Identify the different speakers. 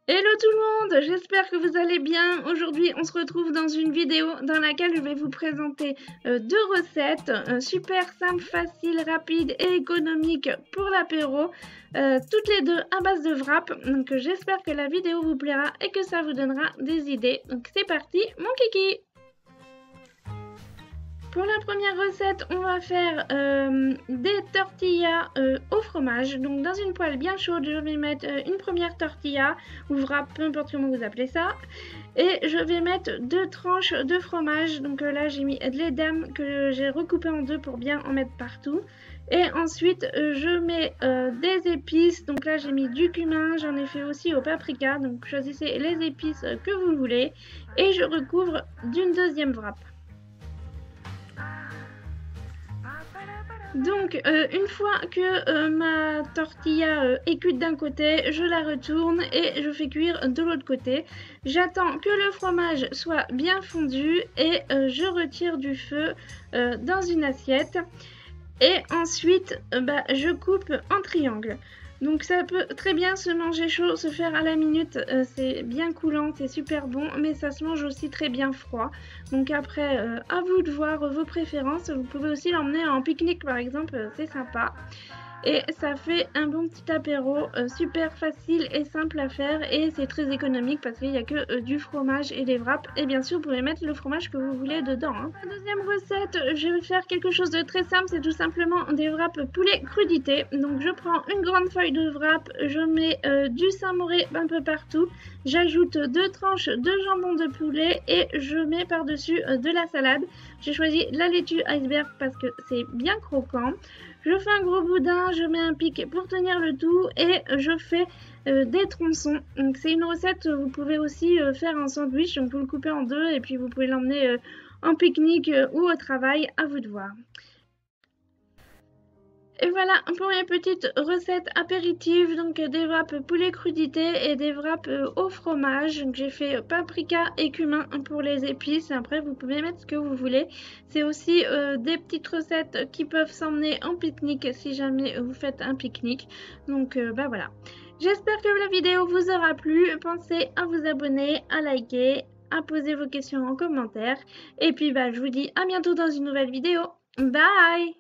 Speaker 1: Hello tout le monde, j'espère que vous allez bien. Aujourd'hui, on se retrouve dans une vidéo dans laquelle je vais vous présenter deux recettes super simples, faciles, rapides et économiques pour l'apéro, toutes les deux à base de wrap. Donc j'espère que la vidéo vous plaira et que ça vous donnera des idées. Donc c'est parti, mon kiki! Pour la première recette, on va faire des tortillas au fromage. Donc dans une poêle bien chaude, je vais mettre une première tortilla, ou wrap, peu importe comment vous appelez ça. Et je vais mettre deux tranches de fromage. Donc là, j'ai mis de l'Edam que j'ai recoupé en deux pour bien en mettre partout. Et ensuite, je mets des épices. Donc là, j'ai mis du cumin, j'en ai fait aussi au paprika. Donc choisissez les épices que vous voulez. Et je recouvre d'une deuxième wrap. Donc, une fois que ma tortilla est cuite d'un côté, je la retourne et je fais cuire de l'autre côté. J'attends que le fromage soit bien fondu et je retire du feu dans une assiette. Et ensuite, je coupe en triangle. Donc ça peut très bien se manger chaud, se faire à la minute, c'est bien coulant, c'est super bon, mais ça se mange aussi très bien froid. Donc après, à vous de voir vos préférences, vous pouvez aussi l'emmener en pique-nique par exemple, c'est sympa. Et ça fait un bon petit apéro super facile et simple à faire et c'est très économique parce qu'il n'y a que du fromage et des wraps. Et bien sûr, vous pouvez mettre le fromage que vous voulez dedans. La deuxième recette, je vais faire quelque chose de très simple, c'est tout simplement des wraps poulet crudité. Donc je prends une grande feuille de wrap, je mets du samouré un peu partout, j'ajoute deux tranches de jambon de poulet et je mets par-dessus de la salade. J'ai choisi la laitue iceberg parce que c'est bien croquant. Je fais un gros boudin, je mets un pic pour tenir le tout et je fais des tronçons. Donc c'est une recette que vous pouvez aussi faire en sandwich. Donc vous le coupez en deux et puis vous pouvez l'emmener en pique-nique ou au travail, à vous de voir. Et voilà pour mes petites recettes apéritives, donc des wraps poulet crudité et des wraps au fromage. Donc j'ai fait paprika et cumin pour les épices. Après vous pouvez mettre ce que vous voulez. C'est aussi des petites recettes qui peuvent s'emmener en pique-nique si jamais vous faites un pique-nique. Donc voilà. J'espère que la vidéo vous aura plu. Pensez à vous abonner, à liker, à poser vos questions en commentaire. Et puis je vous dis à bientôt dans une nouvelle vidéo. Bye!